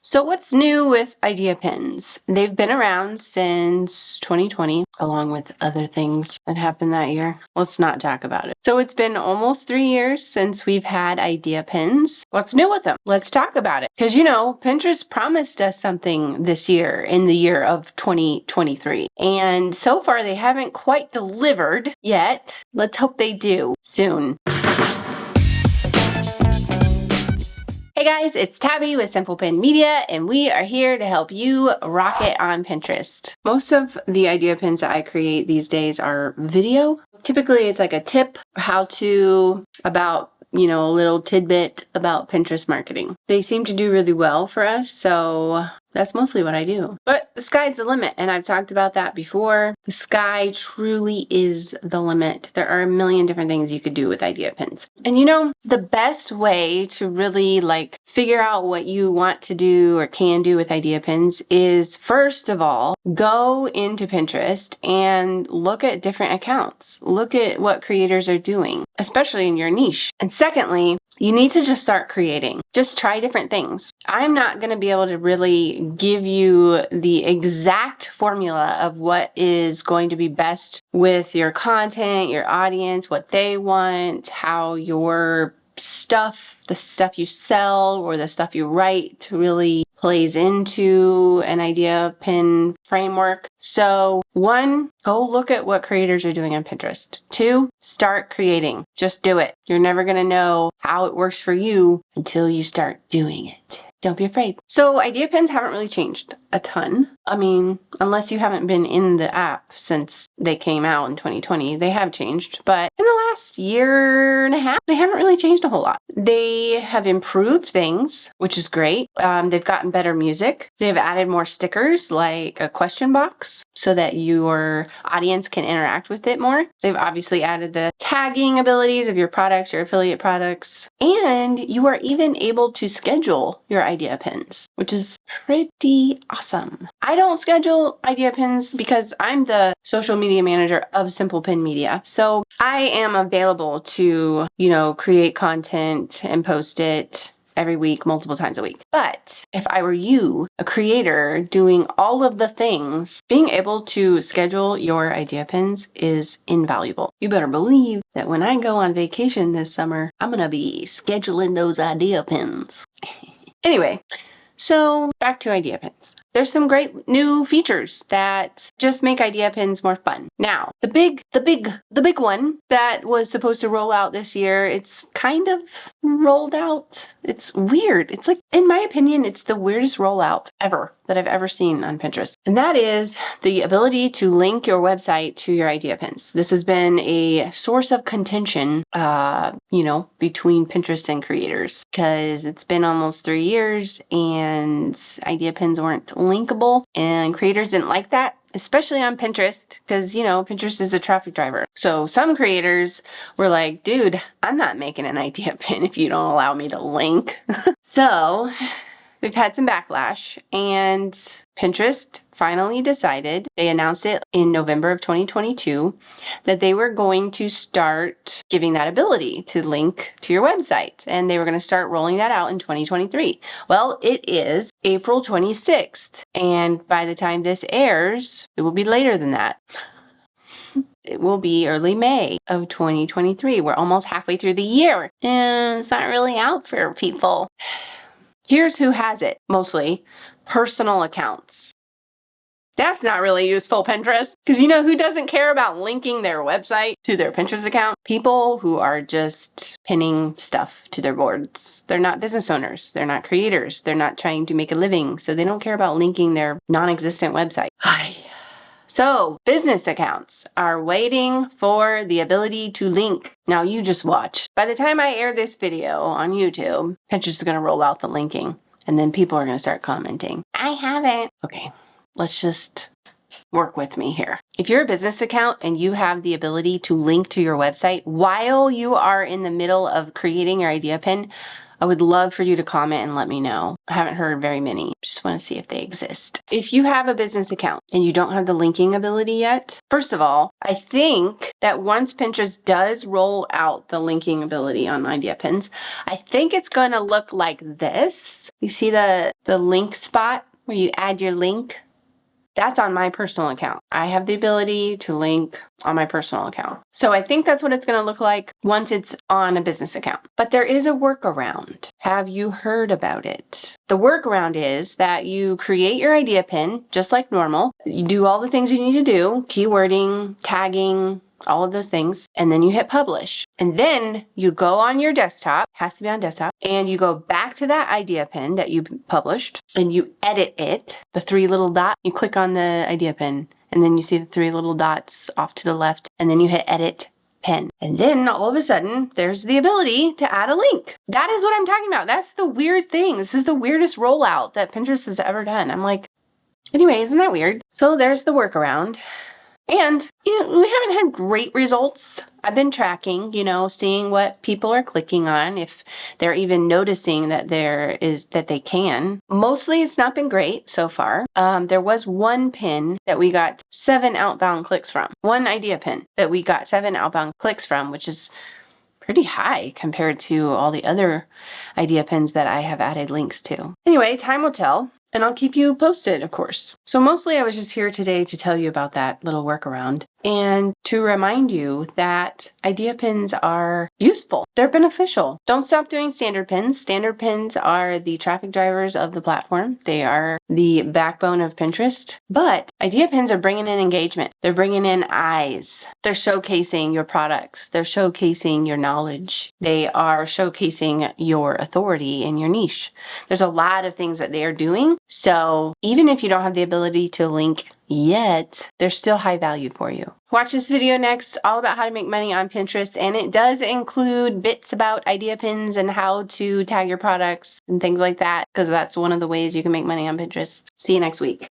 So what's new with idea pins? They've been around since 2020, along with other things that happened that year. Let's not talk about it. So it's been almost 3 years since we've had idea pins. What's new with them? Let's talk about it. Because Pinterest promised us something this year in the year of 2023. And so far they haven't quite delivered yet. Let's hope they do soon. Hey guys, it's Tabby with Simple Pin Media, and we are here to help you rock it on Pinterest. Most of the idea pins that I create these days are video. Typically it's like a tip, how to, about a little tidbit about Pinterest marketing. They seem to do really well for us, so that's mostly what I do. But the sky's the limit, and I've talked about that before. The sky truly is the limit. There are a million different things you could do with idea pins. And the best way to really figure out what you want to do or can do with idea pins is, first of all, go into Pinterest and look at different accounts. Look at what creators are doing, especially in your niche. And secondly, you need to just start creating. Just try different things. I'm not going to be able to really give you the exact formula of what is going to be best with your content, your audience, what they want, how your stuff, the stuff you sell or the stuff you write really plays into an idea pin framework. So 1, go look at what creators are doing on Pinterest. 2, start creating. Just do it. You're never going to know how it works for you until you start doing it. Don't be afraid. So idea pins haven't really changed a ton. I mean, unless you haven't been in the app since they came out in 2020, they have changed. But in the last year and a half, they haven't really changed a whole lot. They have improved things, which is great. They've gotten better music. They've added more stickers like a question box so that your audience can interact with it more. They've obviously added the tagging abilities of your products, your affiliate products, and you are even able to schedule your idea pins, which is pretty awesome. I don't schedule idea pins because I'm the social media manager of Simple Pin Media. So I am available to, create content and post it every week, multiple times a week. But if I were you, a creator doing all of the things, being able to schedule your idea pins is invaluable. You better believe that when I go on vacation this summer, I'm going to be scheduling those idea pins. Anyway, so back to idea pins. There's some great new features that just make idea pins more fun. Now, the big one that was supposed to roll out this year, it's kind of rolled out. It's weird. It's in my opinion, it's the weirdest rollout ever that I've ever seen on Pinterest. And that is the ability to link your website to your idea pins. This has been a source of contention, between Pinterest and creators, because it's been almost 3 years and idea pins weren't linkable, and creators didn't like that, especially on Pinterest, because Pinterest is a traffic driver. So some creators were like, dude, I'm not making an idea pin if you don't allow me to link. So we've had some backlash, and Pinterest finally decided, they announced it in November of 2022, that they were going to start giving that ability to link to your website. And they were going to start rolling that out in 2023. Well, it is April 26th. And by the time this airs, it will be later than that. It will be early May of 2023. We're almost halfway through the year, and it's not really out for people. Here's who has it, mostly personal accounts. That's not really useful, Pinterest, because who doesn't care about linking their website to their Pinterest account? People who are just pinning stuff to their boards. They're not business owners. They're not creators. They're not trying to make a living, so they don't care about linking their non-existent website. So business accounts are waiting for the ability to link. Now you just watch. By the time I air this video on YouTube, Pinterest is going to roll out the linking, and then people are going to start commenting, I haven't. Okay, let's just work with me here. If you're a business account and you have the ability to link to your website while you are in the middle of creating your idea pin, I would love for you to comment and let me know. I haven't heard very many. Just want to see if they exist. If you have a business account and you don't have the linking ability yet, first of all, I think that once Pinterest does roll out the linking ability on Idea Pins, I think it's going to look like this. You see the link spot where you add your link? That's on my personal account. I have the ability to link on my personal account. So I think that's what it's going to look like once it's on a business account. But there is a workaround. Have you heard about it? The workaround is that you create your idea pin just like normal. You do all the things you need to do, keywording, tagging, all of those things, and then you hit publish. And then you go on your desktop, has to be on desktop, and you go back to that idea pin that you published and you edit it, the 3 little dots. You click on the idea pin and then you see the 3 little dots off to the left and then you hit edit pin. And then all of a sudden there's the ability to add a link. That is what I'm talking about. That's the weird thing. This is the weirdest rollout that Pinterest has ever done. I'm like, anyway, isn't that weird? So there's the workaround. And, we haven't had great results. I've been tracking, seeing what people are clicking on, if they're even noticing that that they can. Mostly it's not been great so far. There was one pin that we got 7 outbound clicks from. One idea pin that we got 7 outbound clicks from, which is pretty high compared to all the other idea pins that I have added links to. Anyway, time will tell. And I'll keep you posted, of course. So mostly I was just here today to tell you about that little workaround and to remind you that idea pins are useful. They're beneficial. Don't stop doing standard pins. Standard pins are the traffic drivers of the platform. They are the backbone of Pinterest. But idea pins are bringing in engagement. They're bringing in eyes. They're showcasing your products. They're showcasing your knowledge. They are showcasing your authority in your niche. There's a lot of things that they are doing. So even if you don't have the ability to link yet, they're still high value for you. Watch this video next, all about how to make money on Pinterest, and it does include bits about idea pins and how to tag your products and things like that, because that's one of the ways you can make money on Pinterest. See you next week.